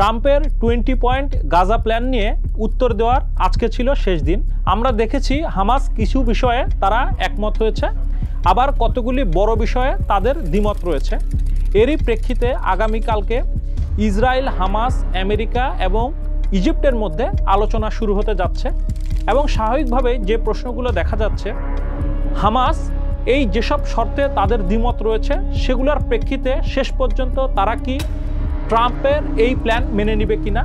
ট্রাম্পের 20 point Gaza plan নিয়ে উত্তর দেওয়ার আজকে ছিল শেষ দিন। আমরা দেখেছি হামাস কিছু বিষয়ে তারা একমত হয়েছে, আবার কতগুলি বড় বিষয়ে তাদের দ্বিমত রয়েছে। এরই প্রেক্ষিতে আগামীকালকে ইসরায়েল, হামাস, আমেরিকা এবং ইজিপ্টের মধ্যে আলোচনা শুরু হতে যাচ্ছে এবং স্বাভাবিকভাবেই যে প্রশ্নগুলো দেখা যাচ্ছে, হামাস এই যেসব শর্তে তাদের দ্বিমত রয়েছে সেগুলোর প্রেক্ষিতে শেষ পর্যন্ত তারা কি ট্রাম্পের এই প্ল্যান মেনে নেবে কিনা,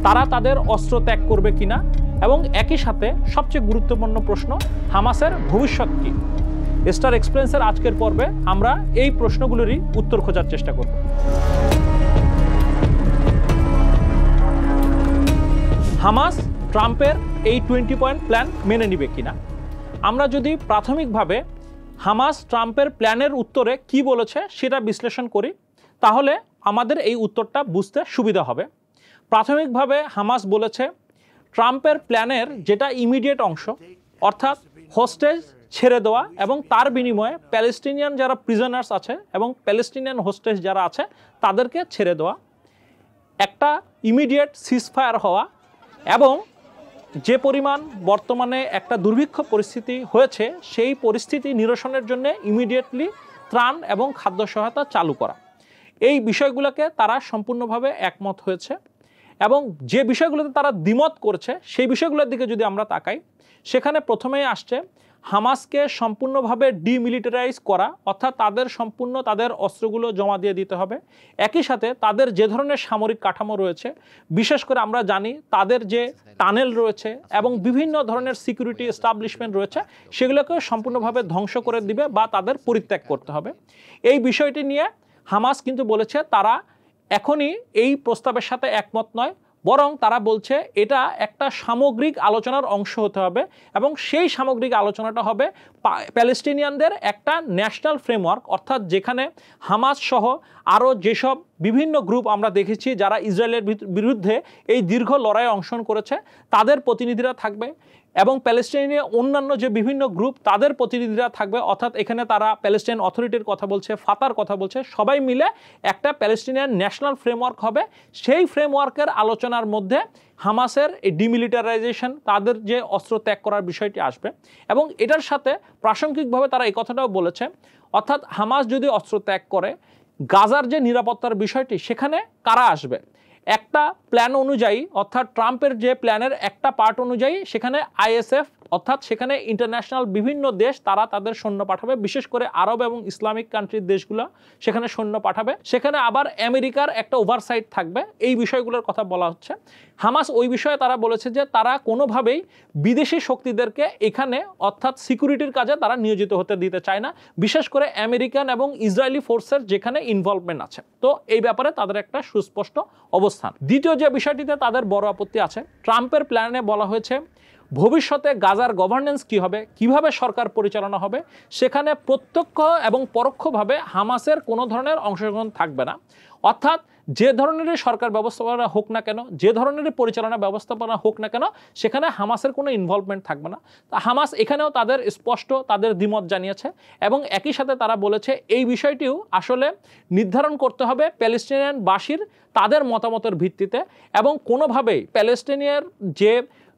তারা তাদের অস্ত্র ত্যাগ করবে কিনা, এবং একই সাথে সবচেয়ে গুরুত্বপূর্ণ প্রশ্ন, হামাসের ভবিষ্যৎ কি। স্টার এক্সপ্রেসের আজকের পর্বে আমরা এই প্রশ্নগুলোরই উত্তর খোঁজার চেষ্টা করব। হামাস ট্রাম্পের এই 20 পয়েন্ট প্ল্যান মেনে নেবে কিনা। আমরা যদি প্রাথমিকভাবে হামাস ট্রাম্পের প্ল্যানের উত্তরে কি বলেছে সেটা বিশ্লেষণ করি, তাহলে আমাদের এই উত্তরটা বুঝতে সুবিধা হবে। প্রাথমিকভাবে হামাস বলেছে ট্রাম্পের প্ল্যানের যেটা ইমিডিয়েট অংশ, অর্থাৎ হোস্টেজ ছেড়ে দেওয়া এবং তার বিনিময়ে প্যালেস্টিনিয়ান যারা প্রিজনার্স আছে এবং প্যালেস্টিনিয়ান হোস্টেজ যারা আছে তাদেরকে ছেড়ে দেওয়া, একটা ইমিডিয়েট সিজফায়ার হওয়া, এবং যে পরিমাণ বর্তমানে একটা দুর্ভিক্ষ পরিস্থিতি হয়েছে সেই পরিস্থিতি নিরসনের জন্য ইমিডিয়েটলি ত্রাণ এবং খাদ্য সহায়তা চালু করা, এই বিষয়গুলোকে তারা সম্পূর্ণভাবে একমত হয়েছে। এবং যে বিষয়গুলোতে তারা দ্বিমত করেছে সেই বিষয়গুলোর দিকে যদি আমরা তাকাই, সেখানে প্রথমেই আসছে হামাসকে সম্পূর্ণভাবে ডিমিলিটারাইজ করা, অর্থাৎ তাদের অস্ত্রগুলো জমা দিয়ে দিতে হবে। একই সাথে তাদের যে ধরনের সামরিক কাঠামো রয়েছে, বিশেষ করে আমরা জানি তাদের যে টানেল রয়েছে এবং বিভিন্ন ধরনের সিকিউরিটি এস্টাবলিশমেন্ট রয়েছে, সেগুলোকেও সম্পূর্ণভাবে ধ্বংস করে দিবে বা তাদের পরিত্যাগ করতে হবে। এই বিষয়টি নিয়ে হামাস কিন্তু বলেছে তারা এখনই এই প্রস্তাবের সাথে একমত নয়, বরং তারা বলছে এটা একটা সামগ্রিক আলোচনার অংশ হতে হবে এবং সেই সামগ্রিক আলোচনাটা হবে প্যালেস্টিনিয়ানদের একটা ন্যাশনাল ফ্রেমওয়ার্ক, অর্থাৎ যেখানে হামাস সহ আরও যেসব বিভিন্ন গ্রুপ আমরা দেখেছি যারা ইসরায়েলের বিরুদ্ধে এই দীর্ঘ লড়াইয়ে অংশগ্রহণ করেছে তাদের প্রতিনিধিরা থাকবে এবং প্যালেস্টাইনে অন্যান্য যে বিভিন্ন গ্রুপ তাদের প্রতিনিধিরা থাকবে, অর্থাৎ এখানে তারা প্যালেস্টাইন অথরিটির কথা বলছে, ফাতার কথা বলছে, সবাই মিলে একটা প্যালেস্টিনিয়ান ন্যাশনাল ফ্রেমওয়ার্ক হবে। সেই ফ্রেমওয়ার্কের আলোচনার মধ্যে হামাসের এই ডিমিলিটারাইজেশন, তাদের যে অস্ত্র ত্যাগ করার বিষয়টি আসবে। এবং এটার সাথে প্রাসঙ্গিকভাবে তারা এই কথাটাও বলেছে, অর্থাৎ হামাস যদি অস্ত্র ত্যাগ করে গাজার যে নিরাপত্তার বিষয়টি সেখানে কারা আসবে। একটা প্ল্যান অনুযায়ী, অর্থাৎ ট্রাম্পের যে প্ল্যানের একটা পার্ট অনুযায়ী সেখানে আইএসএফ, অর্থাৎ সেখানে ইন্টারন্যাশনাল বিভিন্ন দেশ তারা তাদের সৈন্য পাঠাবে, বিশেষ করে আরব এবং ইসলামিক কান্ট্রির দেশগুলো সেখানে সৈন্য পাঠাবে। সেখানে আবার আমেরিকার একটা ওভারসাইট থাকবে, এই বিষয়গুলোর কথা বলা হচ্ছে। হামাস ওই বিষয়ে তারা বলেছে যে তারা কোনোভাবেই বিদেশি শক্তিদেরকে এখানে, অর্থাৎ সিকিউরিটির কাজে তারা নিয়োজিত হতে দিতে চায় না, বিশেষ করে আমেরিকান এবং ইসরায়েলি ফোর্সের যেখানে ইনভলভমেন্ট আছে। তো এই ব্যাপারে তাদের একটা সুস্পষ্ট অবস্থান। দ্বিতীয় যে বিষয়টিতে তাদের বড় আপত্তি আছে, ট্রাম্পের প্ল্যানে বলা হয়েছে ভবিষ্যতে গাজার গভর্নেন্স কী হবে, কিভাবে সরকার পরিচালনা হবে, সেখানে প্রত্যক্ষ এবং পরোক্ষভাবে হামাসের কোনো ধরনের অংশগ্রহণ থাকবে না। অর্থাৎ যে ধরনেরই সরকার ব্যবস্থাপনা হোক না কেন, যে ধরনেরই পরিচালনা ব্যবস্থাপনা হোক না কেন, সেখানে হামাসের কোনো ইনভলভমেন্ট থাকবে না। তা হামাস এখানেও তাদের স্পষ্ট তাদের দ্বিমত জানিয়েছে এবং একই সাথে তারা বলেছে এই বিষয়টিও আসলে নির্ধারণ করতে হবে প্যালেস্টিনিয়ানবাসীর তাদের মতামতের ভিত্তিতে, এবং কোনোভাবেই প্যালেস্টিনিয়ার যে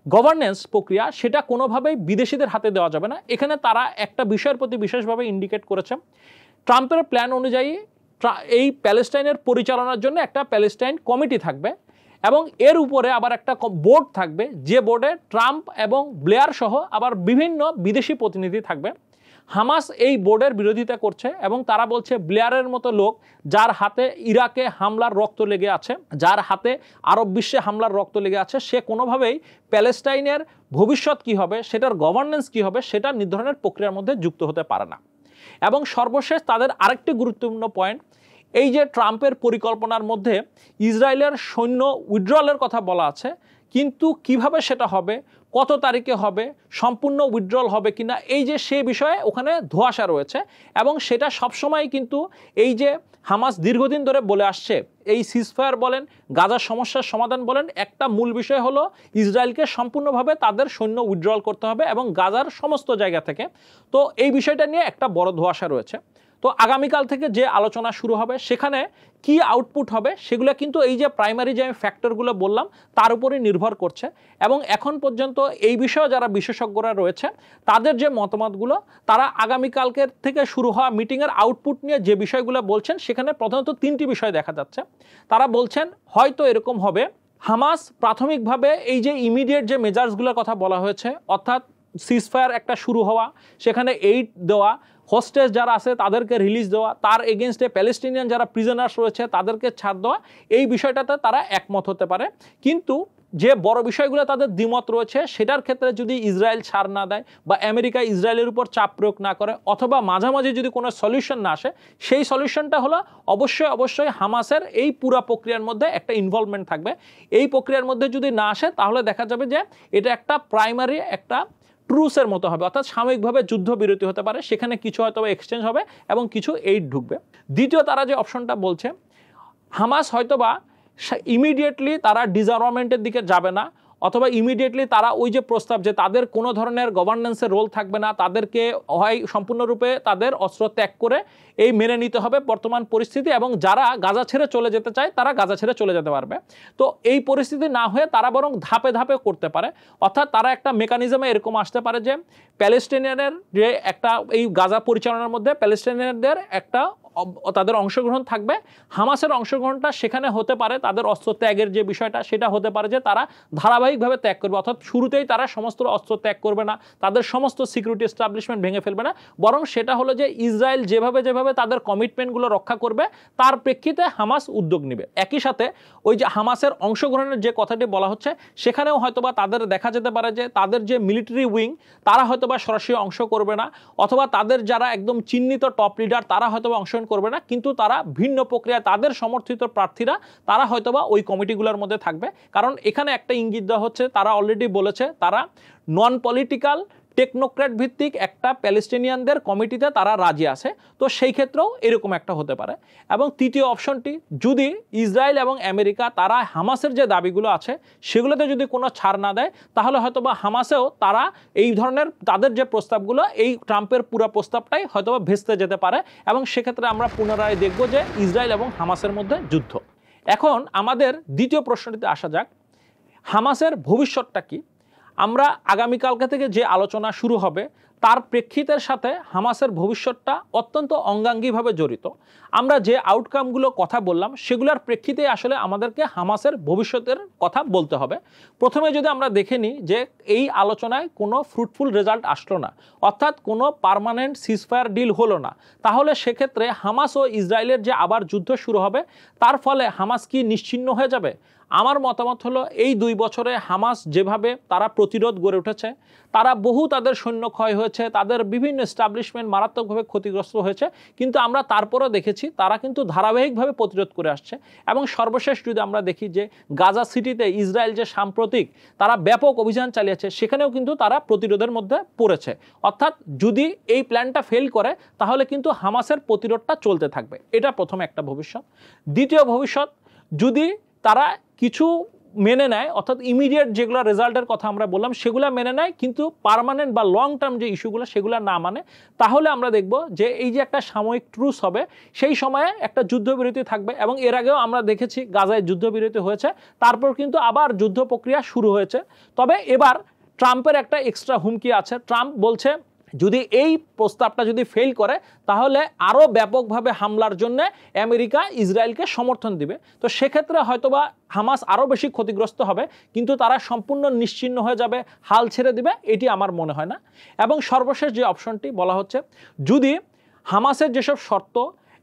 গভর্নেন্স প্রক্রিয়া সেটা কোনোভাবেই বিদেশিদের হাতে দেওয়া যাবে না। এখানে তারা একটা বিষয়ের প্রতি বিশেষভাবে ইন্ডিকেট করেছে, ট্রাম্পের প্ল্যান অনুযায়ী এই প্যালেস্টাইনের পরিচালনার জন্য একটা প্যালেস্টাইন কমিটি থাকবে এবং এর উপরে আবার একটা বোর্ড থাকবে, যে বোর্ডে ট্রাম্প এবং ব্লেয়ার সহ আবার বিভিন্ন বিদেশি প্রতিনিধি থাকবে। হামাস এই বোর্ডের বিরোধিতা করছে এবং তারা বলছে ব্লেয়ারের মতো লোক, যার হাতে ইরাকে হামলার রক্ত লেগে আছে, যার হাতে আরব বিশ্বে হামলার রক্ত লেগে আছে, সে কোনোভাবেই প্যালেস্টাইনের ভবিষ্যৎ কী হবে, সেটার গভর্নেন্স কী হবে, সেটা নির্ধারণের প্রক্রিয়ার মধ্যে যুক্ত হতে পারে না। এবং সর্বশেষ তাদের আরেকটি গুরুত্বপূর্ণ পয়েন্ট, এই যে ট্রাম্পের পরিকল্পনার মধ্যে ইসরায়েলের সৈন্য উইথড্রলের কথা বলা আছে, কিন্তু কিভাবে সেটা হবে, কত তারিখে হবে, সম্পূর্ণ উইথড্রল হবে কিনা, এই যে সে বিষয়ে ওখানে ধোঁয়াশা রয়েছে। এবং সেটা সবসময় কিন্তু এই যে হামাস দীর্ঘদিন ধরে বলে আসছে, এই সিজফায়ার বলেন, গাজার সমস্যার সমাধান বলেন, একটা মূল বিষয় হলো ইসরায়েলকে সম্পূর্ণভাবে তাদের সৈন্য উইথড্রল করতে হবে এবং গাজার সমস্ত জায়গা থেকে। তো এই বিষয়টা নিয়ে একটা বড় ধোঁয়াশা রয়েছে। তো আগামীকাল থেকে যে আলোচনা শুরু হবে সেখানে কি আউটপুট হবে সেগুলো কিন্তু এই যে প্রাইমারি যে আমি ফ্যাক্টরগুলো বললাম তার উপরই নির্ভর করছে। এবং এখন পর্যন্ত এই বিষয়ে যারা বিশেষজ্ঞরা রয়েছে তাদের যে মতামতগুলো, তারা আগামীকালকের থেকে শুরু হওয়া মিটিংয়ের আউটপুট নিয়ে যে বিষয়গুলো বলছেন সেখানে প্রধানত 3টি বিষয় দেখা যাচ্ছে। তারা বলছেন হয়তো এরকম হবে, হামাস প্রাথমিকভাবে এই যে ইমিডিয়েট যে মেজার্সগুলোর কথা বলা হয়েছে, অর্থাৎ সিজফায়ার একটা শুরু হওয়া, সেখানে এইড দেওয়া, হোস্টেজ যারা আছে তাদেরকে রিলিজ দেওয়া, তার এগেনস্টে প্যালেস্টিনিয়ান যারা প্রিজনার্স রয়েছে তাদেরকে ছাড় দেওয়া, এই বিষয়টাতে তারা একমত হতে পারে। কিন্তু যে বড় বিষয়গুলো তাদের দ্বিমত রয়েছে সেটার ক্ষেত্রে যদি ইসরায়েল ছাড় না দেয় বা আমেরিকা ইসরায়েলের উপর চাপ প্রয়োগ না করে অথবা মাঝামাঝি যদি কোনো সলিউশন না আসে, সেই সলিউশনটা হলো অবশ্যই হামাসের এই পুরা প্রক্রিয়ার মধ্যে একটা ইনভলভমেন্ট থাকবে। এই প্রক্রিয়ার মধ্যে যদি না আসে তাহলে দেখা যাবে যে এটা একটা প্রাইমারি একটা ট্রুসের মতো হবে, অর্থাৎ সাময়িকভাবে যুদ্ধবিরতি হতে পারে, সেখানে কিছু হয়তো এক্সচেঞ্জ হবে এবং কিছু এইড ঢুকবে। দ্বিতীয় তারা যে অপশনটা বলছে, হামাস হয়তোবা ইমিডিয়েটলি তারা ডিসআর্মামেন্টের দিকে যাবে না, অথবা ইমিডিয়েটলি তারা ওই যে প্রস্তাব যে তাদের কোনো ধরনের গভর্নেন্সের রোল থাকবে না, তাদেরকে হয় সম্পূর্ণরূপে তাদের অস্ত্র ত্যাগ করে এই মেনে নিতে হবে বর্তমান পরিস্থিতি, এবং যারা গাজা ছেড়ে চলে যেতে চায় তারা গাজা ছেড়ে চলে যেতে পারবে। তো এই পরিস্থিতি না হয়ে তারা বরং ধাপে ধাপে করতে পারে, অর্থাৎ তারা একটা মেকানিজমে এরকম আসতে পারে যে প্যালেস্টিনিয়ানের যে একটা এই গাজা পরিচালনার মধ্যে প্যালেস্টিনিয়ানদের একটা তাদের অংশগ্রহণ থাকবে, হামাসের অংশগ্রহণটা সেখানে হতে পারে তাদের অস্ত্র ত্যাগের যে বিষয়টা সেটা হতে পারে যে তারা ধারাবাহিকভাবে ত্যাগ করবে, অর্থাৎ শুরুতেই তারা সমস্ত অস্ত্র ত্যাগ করবে না, তাদের সমস্ত সিকিউরিটি এস্টাবলিশমেন্ট ভেঙে ফেলবে না, বরং সেটা হলো যে ইসরায়েল যেভাবে তাদের কমিটমেন্টগুলো রক্ষা করবে তার প্রেক্ষিতে হামাস উদ্যোগ নেবে। একই সাথে ওই যে হামাসের অংশগ্রহণের যে কথাটি বলা হচ্ছে সেখানেও হয়তোবা তাদের দেখা যেতে পারে যে তাদের যে মিলিটারি উইং তারা হয়তোবা সরাসরি অংশ করবে না, অথবা তাদের যারা একদম চিহ্নিত টপ লিডার তারা হয়তোবা অংশগ্রহণ করবে না, কিন্তু তারা ভিন্ন প্রক্রিয়া তাদের সমর্থিত প্রার্থীরা তারা হয়তোবা ওই কমিটিগুলোর মধ্যে থাকবে। কারণ এখানে একটা ইঙ্গিত দেওয়া হচ্ছে, তারা অলরেডি বলেছে তারা নন পলিটিক্যাল টেকনোক্র্যাট ভিত্তিক একটা প্যালেস্টিনিয়ানদের কমিটিতে তারা রাজি আছে। তো সেই ক্ষেত্রেও এরকম একটা হতে পারে। এবং তৃতীয় অপশনটি, যদি ইসরায়েল এবং আমেরিকা তারা হামাসের যে দাবিগুলো আছে সেগুলোতে যদি কোনো ছাড় না দেয় তাহলে হয়তোবা হামাসেও তারা এই ধরনের তাদের যে প্রস্তাবগুলো এই ট্রাম্পের পুরো প্রস্তাবটাই হয়তোবা ভেস্তে যেতে পারে, এবং সেক্ষেত্রে আমরা পুনরায় দেখব যে ইসরায়েল এবং হামাসের মধ্যে যুদ্ধ। এখন আমাদের দ্বিতীয় প্রশ্নটিতে আসা যাক, হামাসের ভবিষ্যৎটা কি? আমরা আগামীকালকে থেকে যে আলোচনা শুরু হবে তার প্রেক্ষিতের সাথে হামাসের ভবিষ্যৎটা অত্যন্ত অঙ্গাঙ্গিভাবে জড়িত। আমরা যে আউটকামগুলো কথা বললাম সেগুলোর প্রেক্ষিতে আসলে আমাদেরকে হামাসের ভবিষ্যতের কথা বলতে হবে। প্রথমে যদি আমরা দেখে নিই যে এই আলোচনায় কোনো ফ্রুটফুল রেজাল্ট আসলো না, অর্থাৎ কোনো পার্মানেন্ট সিজফায়ার ডিল হলো না, তাহলে সেক্ষেত্রে হামাস ও ইসরায়েলের যে আবার যুদ্ধ শুরু হবে তার ফলে হামাস কি নিশ্চিহ্ন হয়ে যাবে? আমার মতামত হলো এই 2 বছরে হামাস যেভাবে তারা প্রতিরোধ গড়ে উঠেছে, তারা বহু তাদের সৈন্য ক্ষয় হয়েছে, তাদের বিভিন্ন এস্টাবলিশমেন্ট মারাত্মকভাবে ক্ষতিগ্রস্ত হয়েছে, কিন্তু আমরা তারপরেও দেখেছি তারা কিন্তু ধারাবাহিকভাবে প্রতিরোধ করে আসছে। এবং সর্বশেষ যদি আমরা দেখি যে গাজা সিটিতে ইসরায়েল যে সাম্প্রতিক তারা ব্যাপক অভিযান চালিয়েছে সেখানেও কিন্তু তারা প্রতিরোধের মধ্যে পড়েছে। অর্থাৎ যদি এই প্ল্যানটা ফেল করে তাহলে কিন্তু হামাসের প্রতিরোধটা চলতে থাকবে। এটা প্রথম একটা ভবিষ্যৎ। দ্বিতীয় ভবিষ্যৎ, যদি তারা কিছু মেনে নেয়, অর্থাৎ ইমিডিয়েট যেগুলো রেজাল্টের কথা আমরা বললাম সেগুলো মেনে নেয়, কিন্তু পার্মানেন্ট বা লং টার্ম যে ইস্যুগুলো সেগুলো না মানে, তাহলে আমরা দেখব যে এই যে একটা সাময়িক ট্রুস হবে সেই সময়ে একটা যুদ্ধবিরতি থাকবে। এবং এর আগেও আমরা দেখেছি গাজায় যুদ্ধবিরতি হয়েছে, তারপর কিন্তু আবার যুদ্ধ প্রক্রিয়া শুরু হয়েছে। তবে এবার ট্রাম্পের একটা এক্সট্রা হুমকি আছে। ট্রাম্প বলছে যদি এই প্রস্তাবটা যদি ফেল করে তাহলে আরও ব্যাপকভাবে হামলার জন্য আমেরিকা ইসরায়েলকে সমর্থন দিবে। তো সেক্ষেত্রে হয়তোবা হামাস আরও বেশি ক্ষতিগ্রস্ত হবে, কিন্তু তারা সম্পূর্ণ নিশ্চিহ্ন হয়ে যাবে, হাল ছেড়ে দিবে, এটি আমার মনে হয় না। এবং সর্বশেষ যে অপশনটি বলা হচ্ছে, যদি হামাসের যেসব শর্ত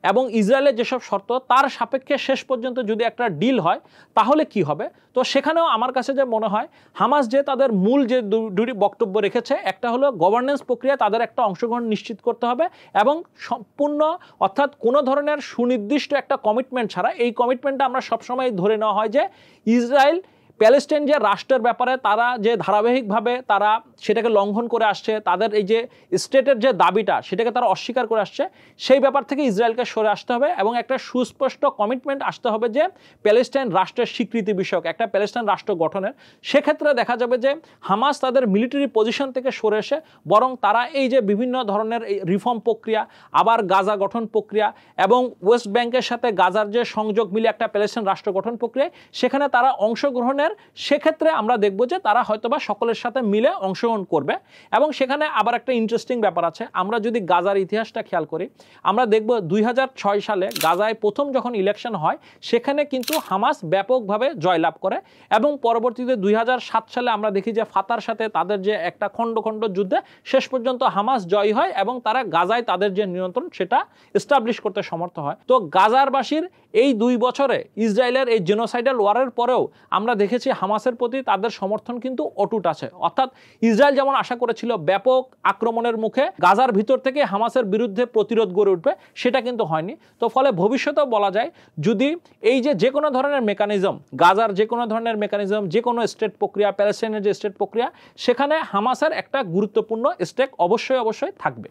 এবং ইসরায়েলের যেসব শর্ত তার সাপেক্ষে শেষ পর্যন্ত যদি একটা ডিল হয় তাহলে কি হবে? তো সেখানেও আমার কাছে যে মনে হয় হামাস যে তাদের মূল যে দুটি বক্তব্য রেখেছে, একটা হলো গভর্নেন্স প্রক্রিয়া তাদের একটা অংশগ্রহণ নিশ্চিত করতে হবে, এবং সম্পূর্ণ অর্থাৎ কোনো ধরনের সুনির্দিষ্ট একটা কমিটমেন্ট ছাড়া, এই কমিটমেন্টটা আমরা সবসময় ধরে নেওয়া হয় যে ইসরায়েল প্যালেস্টাইন যে রাষ্ট্রের ব্যাপারে তারা যে ধারাবাহিকভাবে তারা সেটাকে লঙ্ঘন করে আসছে, তাদের এই যে স্টেটের যে দাবিটা সেটাকে তারা অস্বীকার করে আসছে, সেই ব্যাপার থেকে ইসরায়েলকে সরে আসতে হবে এবং একটা সুস্পষ্ট কমিটমেন্ট আসতে হবে যে প্যালেস্টাইন রাষ্ট্রের স্বীকৃতি বিষয়ক একটা প্যালেস্টাইন রাষ্ট্র গঠনের। সেক্ষেত্রে দেখা যাবে যে হামাস তাদের মিলিটারি পজিশন থেকে সরে এসে বরং তারা এই যে বিভিন্ন ধরনের রিফর্ম প্রক্রিয়া, আবার গাজা গঠন প্রক্রিয়া এবং ওয়েস্ট ব্যাংকের সাথে গাজার যে সংযোগ মিলে একটা প্যালেস্টাইন রাষ্ট্র গঠন প্রক্রিয়া, সেখানে তারা অংশগ্রহণের সেক্ষেত্রে আমরা দেখব যে তারা হয়তোবা সকলের সাথে মিলে অংশগ্রহণ করবে। এবং সেখানে আবার একটা ইন্টারেস্টিং ব্যাপার আছে, আমরা যদি গাজার ইতিহাসটা খেয়াল করি আমরা দেখব 2006 সালে গাজায় প্রথম যখন ইলেকশন হয় সেখানে কিন্তু হামাস ব্যাপকভাবে জয়লাভ করে এবং পরবর্তীতে 2007 সালে আমরা দেখি যে ফাতার সাথে তাদের যে একটা খণ্ড খণ্ড যুদ্ধে শেষ পর্যন্ত হামাস জয় হয় এবং তারা গাজায় তাদের যে নিয়ন্ত্রণ সেটা এস্টাবলিশ করতে সমর্থ হয়। তো গাজারবাসীর এই 2 বছরে ইসরায়েলের এই জেনোসাইডাল ওয়ারের পরেও আমরা দেখেছি হামাসের প্রতি তাদের সমর্থন কিন্তু অটুট আছে। অর্থাৎ ইসরায়েল যেমন আশা করেছিল ব্যাপক আক্রমণের মুখে গাজার ভিতর থেকে হামাসের বিরুদ্ধে প্রতিরোধ গড়ে উঠবে, সেটা কিন্তু হয়নি। তো ফলে ভবিষ্যতেও বলা যায় যদি এই যে কোনো ধরনের মেকানিজম, গাজার যে কোনো ধরনের মেকানিজম, যে কোনো স্টেট প্রক্রিয়া, প্যালেস্টাইনের যে স্টেট প্রক্রিয়া, সেখানে হামাসের একটা গুরুত্বপূর্ণ স্টেক অবশ্যই থাকবে।